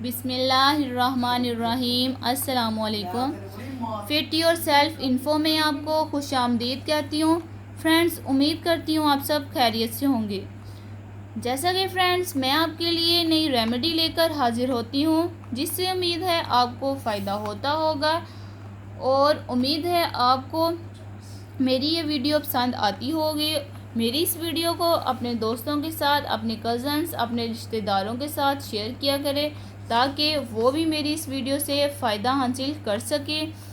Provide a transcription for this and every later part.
बिस्मिल्लाहिर्रहमानिर्रहीम। अस्सलामुअलैकुम। Fit your self info में आपको खुश आमदीद कहती हूँ। फ्रेंड्स, उम्मीद करती हूँ आप सब खैरियत से होंगे। जैसा कि फ्रेंड्स, मैं आपके लिए नई रेमेडी लेकर हाजिर होती हूँ, जिससे उम्मीद है आपको फ़ायदा होता होगा और उम्मीद है आपको मेरी ये वीडियो पसंद आती होगी। मेरी इस वीडियो को अपने दोस्तों के साथ, अपने कज़न्स, अपने रिश्तेदारों के साथ शेयर किया करें, ताकि वो भी मेरी इस वीडियो से फ़ायदा हासिल कर सके।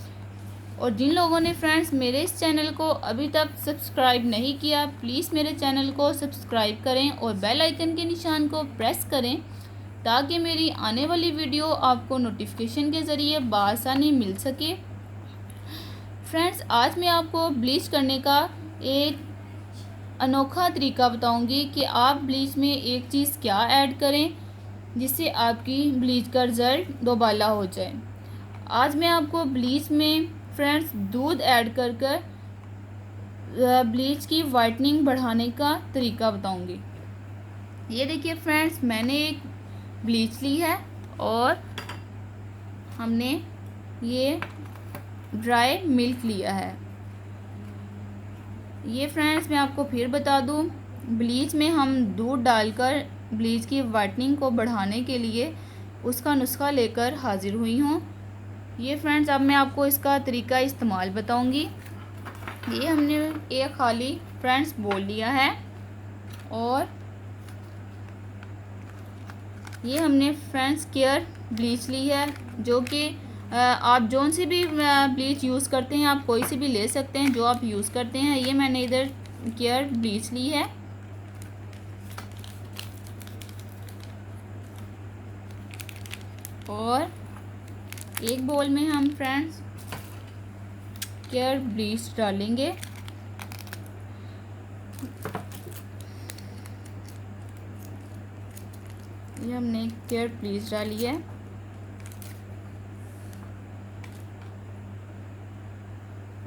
और जिन लोगों ने फ्रेंड्स मेरे इस चैनल को अभी तक सब्सक्राइब नहीं किया, प्लीज़ मेरे चैनल को सब्सक्राइब करें और बेल आइकन के निशान को प्रेस करें, ताकि मेरी आने वाली वीडियो आपको नोटिफिकेशन के ज़रिए बआसानी मिल सके। फ्रेंड्स, आज मैं आपको ब्लीच करने का एक अनोखा तरीका बताऊंगी कि आप ब्लीच में एक चीज़ क्या ऐड करें जिससे आपकी ब्लीच का रिज़ल्ट दोबाला हो जाए। आज मैं आपको ब्लीच में फ्रेंड्स दूध ऐड कर ब्लीच की वाइटनिंग बढ़ाने का तरीका बताऊंगी। ये देखिए फ्रेंड्स, मैंने एक ब्लीच ली है और हमने ये ड्राई मिल्क लिया है। ये फ्रेंड्स मैं आपको फिर बता दूं, ब्लीच में हम दूध डालकर ब्लीच की वाइटनिंग को बढ़ाने के लिए उसका नुस्खा लेकर हाजिर हुई हूँ। ये फ्रेंड्स अब मैं आपको इसका तरीका इस्तेमाल बताऊंगी। ये हमने एक खाली फ्रेंड्स बोल लिया है और ये हमने फ्रेंड्स केयर ब्लीच ली है, जो कि आप जौन सी भी ब्लीच यूज़ करते हैं आप कोई सी भी ले सकते हैं जो आप यूज़ करते हैं। ये मैंने इधर केयर ब्लीच ली है और एक बोल में हम फ्रेंड्स केयर ब्लीच डालेंगे। ये हमने केयर ब्लीच डाली है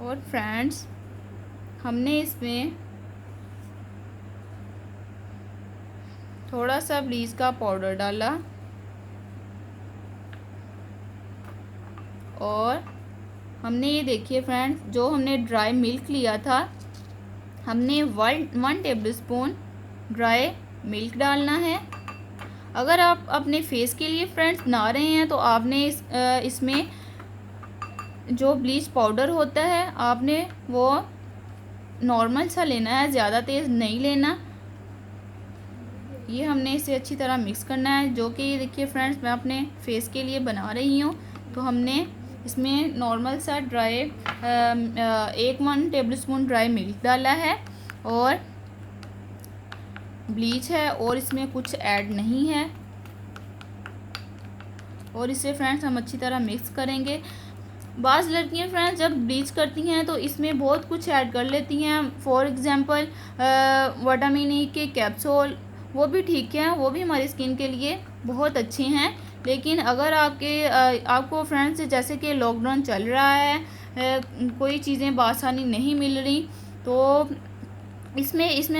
और फ्रेंड्स हमने इसमें थोड़ा सा ब्लीच का पाउडर डाला और हमने ये देखिए फ्रेंड्स, जो हमने ड्राई मिल्क लिया था, हमने 1 टेबल स्पून ड्राई मिल्क डालना है। अगर आप अपने फेस के लिए फ्रेंड्स बना रहे हैं तो आपने इसमें जो ब्लीच पाउडर होता है आपने वो नॉर्मल सा लेना है, ज़्यादा तेज़ नहीं लेना। ये हमने इसे अच्छी तरह मिक्स करना है, जो कि ये देखिए फ्रेंड्स मैं अपने फेस के लिए बना रही हूँ। तो हमने इसमें नॉर्मल सा dry 1 table spoon dry milk डाला है और ब्लीच है और इसमें कुछ ऐड नहीं है। और इसे फ्रेंड्स हम अच्छी तरह मिक्स करेंगे। बाज़ लड़कियाँ फ्रेंड्स जब ब्लीच करती हैं तो इसमें बहुत कुछ ऐड कर लेती हैं। फॉर एग्ज़ाम्पल विटामिन ई के कैप्सूल, वो भी ठीक है, वो भी हमारी स्किन के लिए बहुत अच्छे हैं। लेकिन अगर आपको फ्रेंड्स जैसे कि लॉकडाउन चल रहा है, कोई चीज़ें बआसानी नहीं मिल रही, तो इसमें इस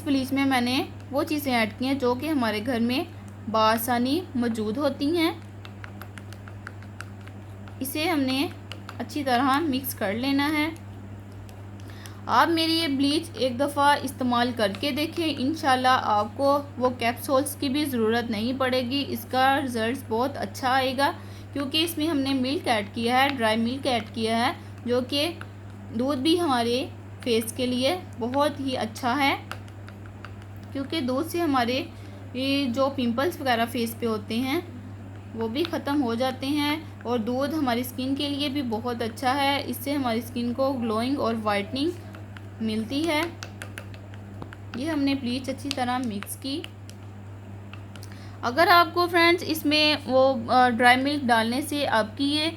ब्लीच में मैंने वो चीज़ें ऐड की हैं जो कि हमारे घर में बआसानी मौजूद होती हैं। इसे हमने अच्छी तरह मिक्स कर लेना है। आप मेरी ये ब्लीच एक दफ़ा इस्तेमाल करके देखें, इंशाल्लाह आपको वो कैप्सूल्स की भी ज़रूरत नहीं पड़ेगी। इसका रिज़ल्ट बहुत अच्छा आएगा, क्योंकि इसमें हमने मिल्क ऐड किया है, ड्राई मिल्क ऐड किया है, जो कि दूध भी हमारे फेस के लिए बहुत ही अच्छा है, क्योंकि दूध से हमारे ये जो पिंपल्स वगैरह फेस पे होते हैं वो भी ख़त्म हो जाते हैं। और दूध हमारी स्किन के लिए भी बहुत अच्छा है, इससे हमारी स्किन को ग्लोइंग और वाइटनिंग मिलती है। ये हमने ब्लीच अच्छी तरह मिक्स की। अगर आपको फ्रेंड्स इसमें वो ड्राई मिल्क डालने से आपकी ये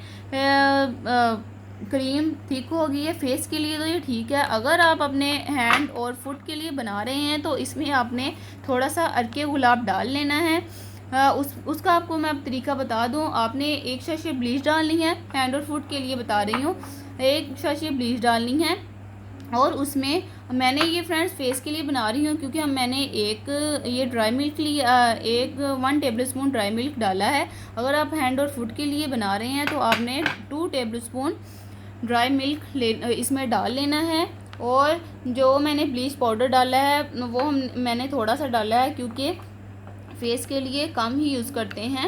क्रीम थिक होगी है फेस के लिए, तो ये ठीक है। अगर आप अपने हैंड और फुट के लिए बना रहे हैं तो इसमें आपने थोड़ा सा अरके गुलाब डाल लेना है। उसका आपको मैं अब तरीका बता दूं। आपने 1 शाशी ब्लीच डालनी है, हैंड और फुट के लिए बता रही हूँ। 1 शाशी ब्लीच डालनी है और उसमें मैंने ये फ्रेंड्स फेस के लिए बना रही हूँ, क्योंकि मैंने एक ये ड्राई मिल्क लिया, 1 टेबलस्पून ड्राई मिल्क डाला है। अगर आप हैंड और फुट के लिए बना रहे हैं तो आपने 2 टेबलस्पून ड्राई मिल्क इसमें डाल लेना है। और जो मैंने ब्लीच पाउडर डाला है वो मैंने थोड़ा सा डाला है, क्योंकि फेस के लिए कम ही यूज़ करते हैं,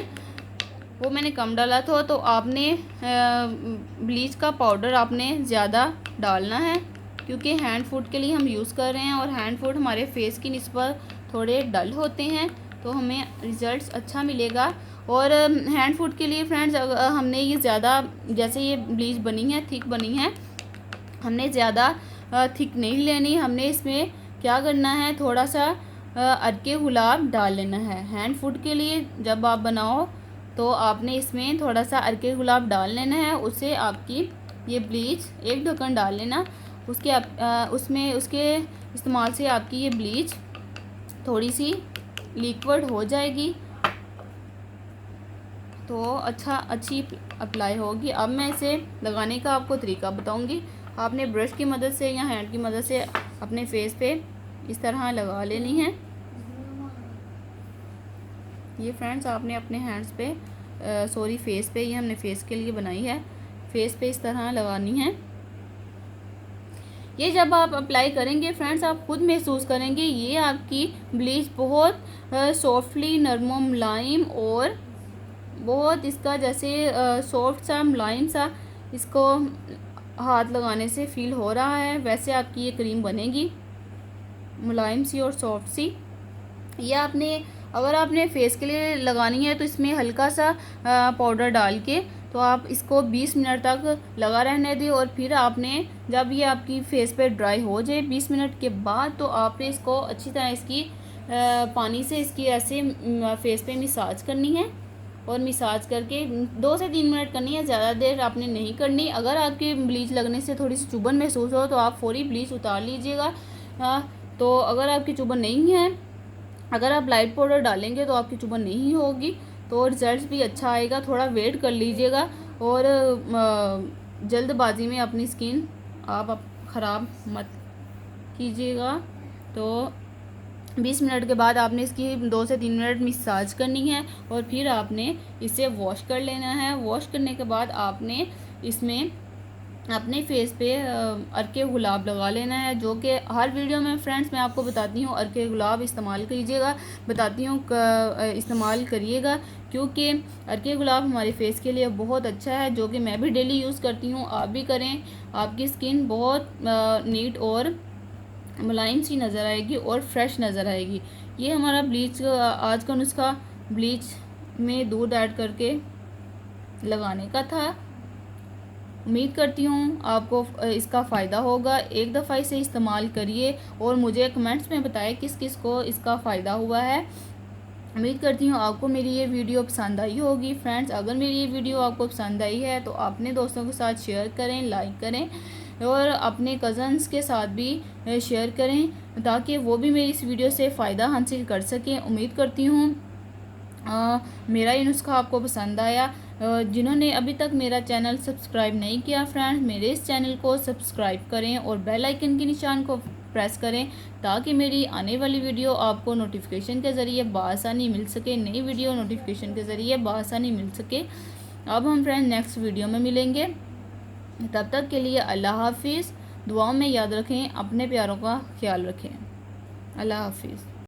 वो मैंने कम डाला था। तो आपने ब्लीच का पाउडर आपने ज़्यादा डालना है, क्योंकि हैंड फुट के लिए हम यूज़ कर रहे हैं और हैंड फुट हमारे फेस की निस्बत थोड़े डल होते हैं, तो हमें रिज़ल्ट अच्छा मिलेगा। और हैंड फुट के लिए फ्रेंड्स हमने ये ज़्यादा, जैसे ये ब्लीच बनी है, थिक बनी है, हमने ज़्यादा थिक नहीं लेनी। हमने इसमें क्या करना है, थोड़ा सा अर्के गुलाब डाल लेना है। हैंड फुट के लिए जब आप बनाओ तो आपने इसमें थोड़ा सा अर्के गुलाब डाल लेना है, उससे आपकी ये ब्लीच, एक ढक्कन डाल लेना, उसके उसमें उसके इस्तेमाल से आपकी ये ब्लीच थोड़ी सी लिक्विड हो जाएगी, तो अच्छी अप्लाई होगी। अब मैं इसे लगाने का आपको तरीका बताऊंगी। आपने ब्रश की मदद से या हैंड की मदद से अपने फेस पे इस तरह लगा लेनी है। ये फ्रेंड्स आपने अपने हैंड्स पे फेस पे, ये हमने फेस के लिए बनाई है, फेस पे इस तरह लगानी है। ये जब आप अप्लाई करेंगे फ्रेंड्स, आप खुद महसूस करेंगे ये आपकी ब्लीच बहुत सॉफ्टली, नरम मुलायम और बहुत इसका जैसे सॉफ्ट सा मुलायम सा इसको हाथ लगाने से फील हो रहा है, वैसे आपकी ये क्रीम बनेगी मुलायम सी और सॉफ्ट सी। ये आपने, अगर आपने फेस के लिए लगानी है तो इसमें हल्का सा पाउडर डाल के तो आप इसको 20 मिनट तक लगा रहने दें। और फिर आपने, जब ये आपकी फेस पे ड्राई हो जाए 20 मिनट के बाद, तो आपने इसको अच्छी तरह इसकी पानी से इसकी ऐसे फेस पे मसाज करनी है। और मसाज करके 2 से 3 मिनट करनी है, ज़्यादा देर आपने नहीं करनी। अगर आपकी ब्लीच लगने से थोड़ी सी चुभन महसूस हो तो आप फौरी ब्लीच उतार लीजिएगा। तो अगर आपकी चुभन नहीं है, अगर आप लाइट पाउडर डालेंगे तो आपकी चुभन नहीं होगी, तो रिज़ल्ट भी अच्छा आएगा। थोड़ा वेट कर लीजिएगा और जल्दबाजी में अपनी स्किन आप ख़राब मत कीजिएगा। तो 20 मिनट के बाद आपने इसकी 2 से 3 मिनट मसाज करनी है और फिर आपने इसे वॉश कर लेना है। वॉश करने के बाद आपने इसमें अपने फेस पे अर्के गुलाब लगा लेना है, जो कि हर वीडियो में फ्रेंड्स मैं आपको बताती हूँ अर्के गुलाब इस्तेमाल कीजिएगा, बताती हूँ इस्तेमाल करिएगा, क्योंकि अर्के गुलाब हमारे फेस के लिए बहुत अच्छा है, जो कि मैं भी डेली यूज़ करती हूँ। आप भी करें, आपकी स्किन बहुत नीट और मुलायम सी नज़र आएगी और फ्रेश नज़र आएगी। ये हमारा ब्लीच आज का नुस्खा ब्लीच में दूध ऐड करके लगाने का था। उम्मीद करती हूँ आपको इसका फ़ायदा होगा। एक दफ़ा इसे इस्तेमाल करिए और मुझे कमेंट्स में बताएं किस किस को इसका फ़ायदा हुआ है। उम्मीद करती हूँ आपको मेरी ये वीडियो पसंद आई होगी। फ्रेंड्स, अगर मेरी ये वीडियो आपको पसंद आई है तो अपने दोस्तों के साथ शेयर करें, लाइक करें और अपने कज़न्स के साथ भी शेयर करें, ताकि वो भी मेरी इस वीडियो से फ़ायदा हासिल कर सकें। उम्मीद करती हूँ मेरा ये नुस्खा आपको पसंद आया। जिन्होंने अभी तक मेरा चैनल सब्सक्राइब नहीं किया फ्रेंड्स, मेरे इस चैनल को सब्सक्राइब करें और बेल आइकन के निशान को प्रेस करें, ताकि मेरी आने वाली वीडियो आपको नोटिफिकेशन के ज़रिए बआसानी मिल सके। नई वीडियो नोटिफिकेशन के ज़रिए बआसानी मिल सके। अब हम फ्रेंड्स नेक्स्ट वीडियो में मिलेंगे, तब तक के लिए अल्लाह हाफिज़। दुआओं में याद रखें, अपने प्यारों का ख्याल रखें। अल्लाह हाफिज़।